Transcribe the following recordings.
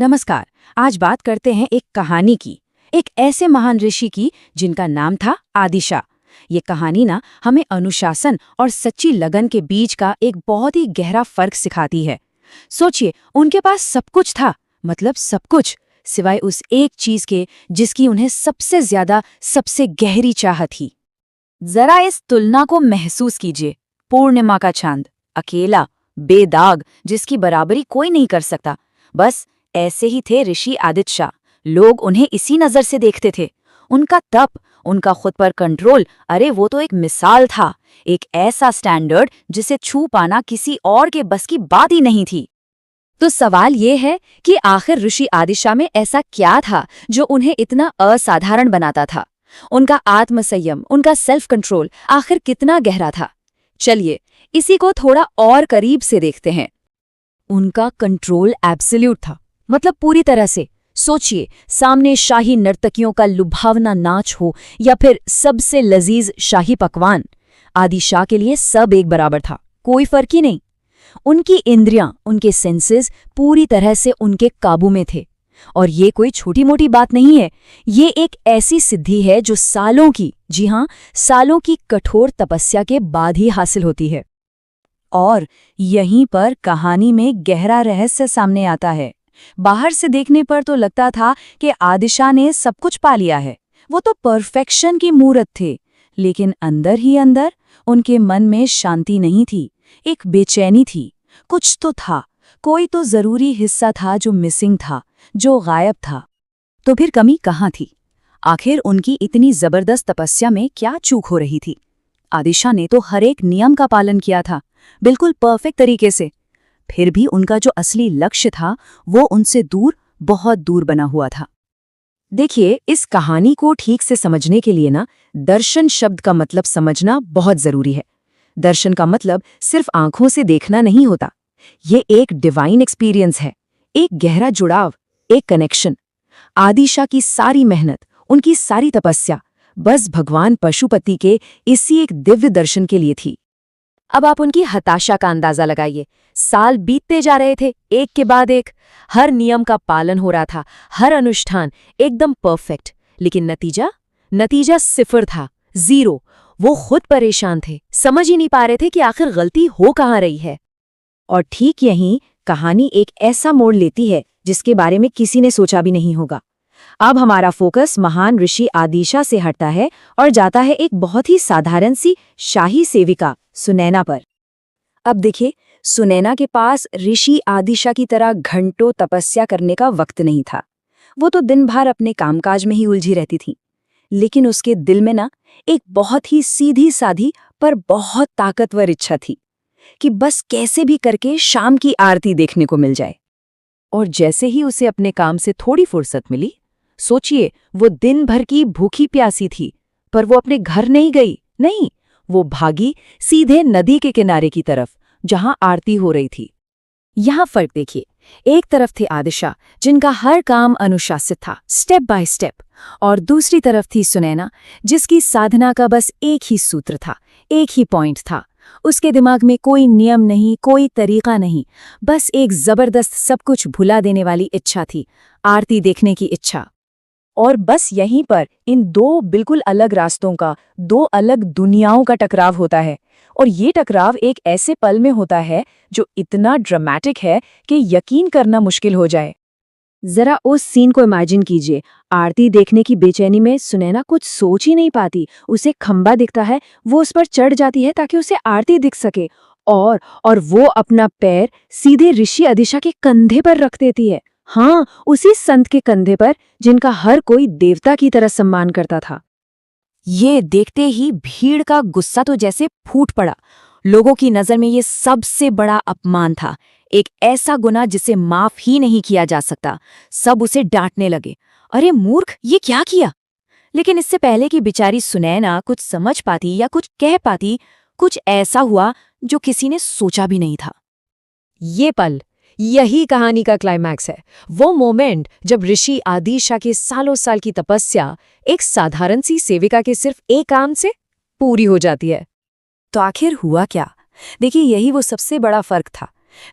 नमस्कार। आज बात करते हैं एक कहानी की, एक ऐसे महान ऋषि की जिनका नाम था आदिशा। ये कहानी ना हमें अनुशासन और सच्ची लगन के बीच का एक बहुत ही गहरा फर्क सिखाती है। सोचिए, उनके पास सब कुछ था, मतलब सब कुछ, सिवाय उस एक चीज के जिसकी उन्हें सबसे ज्यादा, सबसे गहरी चाह थी। जरा इस तुलना को महसूस कीजिए। पूर्णिमा का चांद, अकेला, बेदाग, जिसकी बराबरी कोई नहीं कर सकता। बस ऐसे ही थे ऋषि आदित्य शाह। लोग उन्हें इसी नजर से देखते थे। उनका तप, उनका खुद पर कंट्रोल, अरे वो तो एक मिसाल था। एक ऐसा स्टैंडर्ड जिसे छू पाना किसी और के बस की बात ही नहीं थी। तो सवाल ये है कि आखिर ऋषि आदिशा में ऐसा क्या था जो उन्हें इतना असाधारण बनाता था? उनका आत्मसंयम, उनका सेल्फ कंट्रोल आखिर कितना गहरा था? चलिए इसी को थोड़ा और करीब से देखते हैं। उनका कंट्रोल एब्सोल्यूट था, मतलब पूरी तरह से। सोचिए, सामने शाही नर्तकियों का लुभावना नाच हो या फिर सबसे लजीज शाही पकवान, आदिशा के लिए सब एक बराबर था, कोई फर्क ही नहीं। उनकी इंद्रियां, उनके सेंसेस पूरी तरह से उनके काबू में थे। और ये कोई छोटी मोटी बात नहीं है, ये एक ऐसी सिद्धि है जो सालों की, जी हां, सालों की कठोर तपस्या के बाद ही हासिल होती है। और यहीं पर कहानी में गहरा रहस्य सामने आता है। बाहर से देखने पर तो लगता था कि आदिशा ने सब कुछ पा लिया है, वो तो परफेक्शन की मूरत थे। लेकिन अंदर ही अंदर उनके मन में शांति नहीं थी, एक बेचैनी थी। कुछ तो था, कोई तो जरूरी हिस्सा था जो मिसिंग था, जो गायब था। तो फिर कमी कहाँ थी? आखिर उनकी इतनी जबरदस्त तपस्या में क्या चूक हो रही थी? आदिशा ने तो हर एक नियम का पालन किया था, बिल्कुल परफेक्ट तरीके से। फिर भी उनका जो असली लक्ष्य था वो उनसे दूर, बहुत दूर बना हुआ था। देखिए, इस कहानी को ठीक से समझने के लिए ना दर्शन शब्द का मतलब समझना बहुत जरूरी है। दर्शन का मतलब सिर्फ आंखों से देखना नहीं होता। ये एक डिवाइन एक्सपीरियंस है, एक गहरा जुड़ाव, एक कनेक्शन। आदिशा की सारी मेहनत, उनकी सारी तपस्या बस भगवान पशुपति के इसी एक दिव्य दर्शन के लिए थी। अब आप उनकी हताशा का अंदाजा लगाइए। साल बीतते जा रहे थे, एक के बाद एक। हर नियम का पालन हो रहा था, हर अनुष्ठान एकदम परफेक्ट। लेकिन नतीजा सिफर था, जीरो। वो खुद परेशान थे, समझ ही नहीं पा रहे थे कि आखिर गलती हो कहाँ रही है। और ठीक यहीं कहानी एक ऐसा मोड़ लेती है जिसके बारे में किसी ने सोचा भी नहीं होगा। अब हमारा फोकस महान ऋषि आदिशा से हटता है और जाता है एक बहुत ही साधारण सी शाही सेविका सुनैना पर। अब देखिए, सुनैना के पास ऋषि आदिशा की तरह घंटों तपस्या करने का वक्त नहीं था। वो तो दिन भर अपने कामकाज में ही उलझी रहती थी। लेकिन उसके दिल में ना एक बहुत ही सीधी साधी पर बहुत ताकतवर इच्छा थी कि बस कैसे भी करके शाम की आरती देखने को मिल जाए। और जैसे ही उसे अपने काम से थोड़ी फुर्सत मिली, सोचिए, वो दिन भर की भूखी प्यासी थी, पर वो अपने घर नहीं गई। नहीं, वो भागी सीधे नदी के किनारे की तरफ, जहां आरती हो रही थी। यहां फर्क देखिए, एक तरफ थी आदिशा, जिनका हर काम अनुशासित था, स्टेप बाय स्टेप, और दूसरी तरफ थी सुनैना, जिसकी साधना का बस एक ही सूत्र था, एक ही पॉइंट था। उसके दिमाग में कोई नियम नहीं, कोई तरीका नहीं, बस एक जबरदस्त सब कुछ भुला देने वाली इच्छा थी, आरती देखने की इच्छा। और बस यहीं पर इन दो बिल्कुल अलग रास्तों का, दो अलग दुनियाओं का टकराव होता है। और ये टकराव एक ऐसे पल में होता है जो इतना ड्रामेटिक है कि यकीन करना मुश्किल हो जाए। जरा उस सीन को इमेजिन कीजिए। आरती देखने की बेचैनी में सुनैना कुछ सोच ही नहीं पाती। उसे खंबा दिखता है, वो उस पर चढ़ जाती है ताकि उसे आरती दिख सके। और वो अपना पैर सीधे ऋषि आदिशा के कंधे पर रख देती है। हाँ, उसी संत के कंधे पर जिनका हर कोई देवता की तरह सम्मान करता था। ये देखते ही भीड़ का गुस्सा तो जैसे फूट पड़ा। लोगों की नजर में ये सबसे बड़ा अपमान था, एक ऐसा गुनाह जिसे माफ ही नहीं किया जा सकता। सब उसे डांटने लगे, अरे मूर्ख, ये क्या किया? लेकिन इससे पहले कि बेचारी सुनैना कुछ समझ पाती या कुछ कह पाती, कुछ ऐसा हुआ जो किसी ने सोचा भी नहीं था। ये पल, यही कहानी का क्लाइमैक्स है। वो मोमेंट जब ऋषि आदिशा की सालों साल की तपस्या एक साधारण सी सेविका के सिर्फ एक काम से पूरी हो जाती है। तो आखिर हुआ क्या? देखिए, यही वो सबसे बड़ा फर्क था।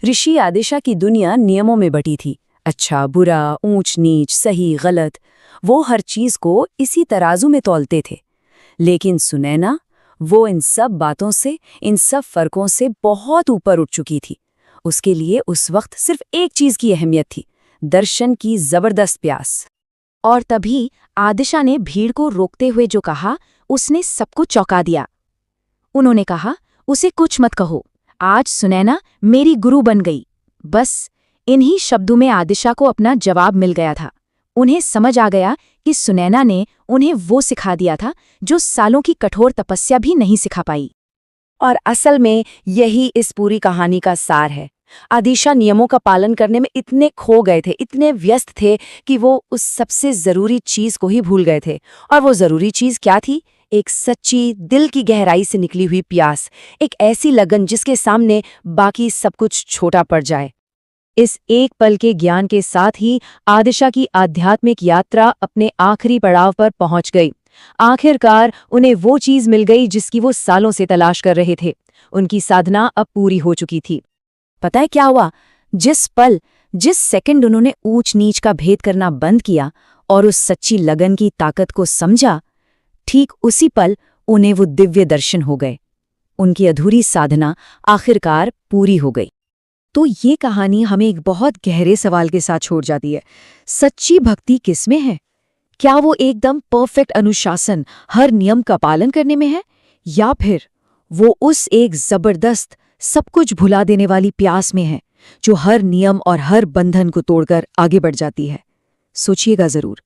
ऋषि आदिशा की दुनिया नियमों में बटी थी, अच्छा बुरा, ऊंच नीच, सही गलत, वो हर चीज को इसी तराजू में तौलते थे। लेकिन सुनैना, वो इन सब बातों से, इन सब फर्कों से बहुत ऊपर उठ चुकी थी। उसके लिए उस वक्त सिर्फ एक चीज की अहमियत थी, दर्शन की जबरदस्त प्यास। और तभी आदिशा ने भीड़ को रोकते हुए जो कहा, उसने सबको चौंका दिया। उन्होंने कहा, उसे कुछ मत कहो, आज सुनैना मेरी गुरु बन गई। बस इन्हीं शब्दों में आदिशा को अपना जवाब मिल गया था। उन्हें समझ आ गया कि सुनैना ने उन्हें वो सिखा दिया था जो सालों की कठोर तपस्या भी नहीं सिखा पाई। और असल में यही इस पूरी कहानी का सार है। आदिशा नियमों का पालन करने में इतने खो गए थे, इतने व्यस्त थे कि वो उस सबसे जरूरी चीज को ही भूल गए थे। और वो जरूरी चीज क्या थी? एक सच्ची, दिल की गहराई से निकली हुई प्यास, एक ऐसी लगन जिसके सामने बाकी सब कुछ छोटा पड़ जाए। इस एक पल के ज्ञान के साथ ही आदिशा की आध्यात्मिक यात्रा अपने आखिरी पड़ाव पर पहुंच गई। आखिरकार उन्हें वो चीज मिल गई जिसकी वो सालों से तलाश कर रहे थे। उनकी साधना अब पूरी हो चुकी थी। पता है क्या हुआ? जिस पल, जिस सेकंड उन्होंने ऊंच नीच का भेद करना बंद किया और उस सच्ची लगन की ताकत को समझा, ठीक उसी पल उन्हें वो दिव्य दर्शन हो गए। उनकी अधूरी साधना आखिरकार पूरी हो गई। तो ये कहानी हमें एक बहुत गहरे सवाल के साथ छोड़ जाती है। सच्ची भक्ति किसमें है? क्या वो एकदम परफेक्ट अनुशासन, हर नियम का पालन करने में है, या फिर वो उस एक जबरदस्त, सब कुछ भुला देने वाली प्यास में है जो हर नियम और हर बंधन को तोड़कर आगे बढ़ जाती है? सोचिएगा जरूर।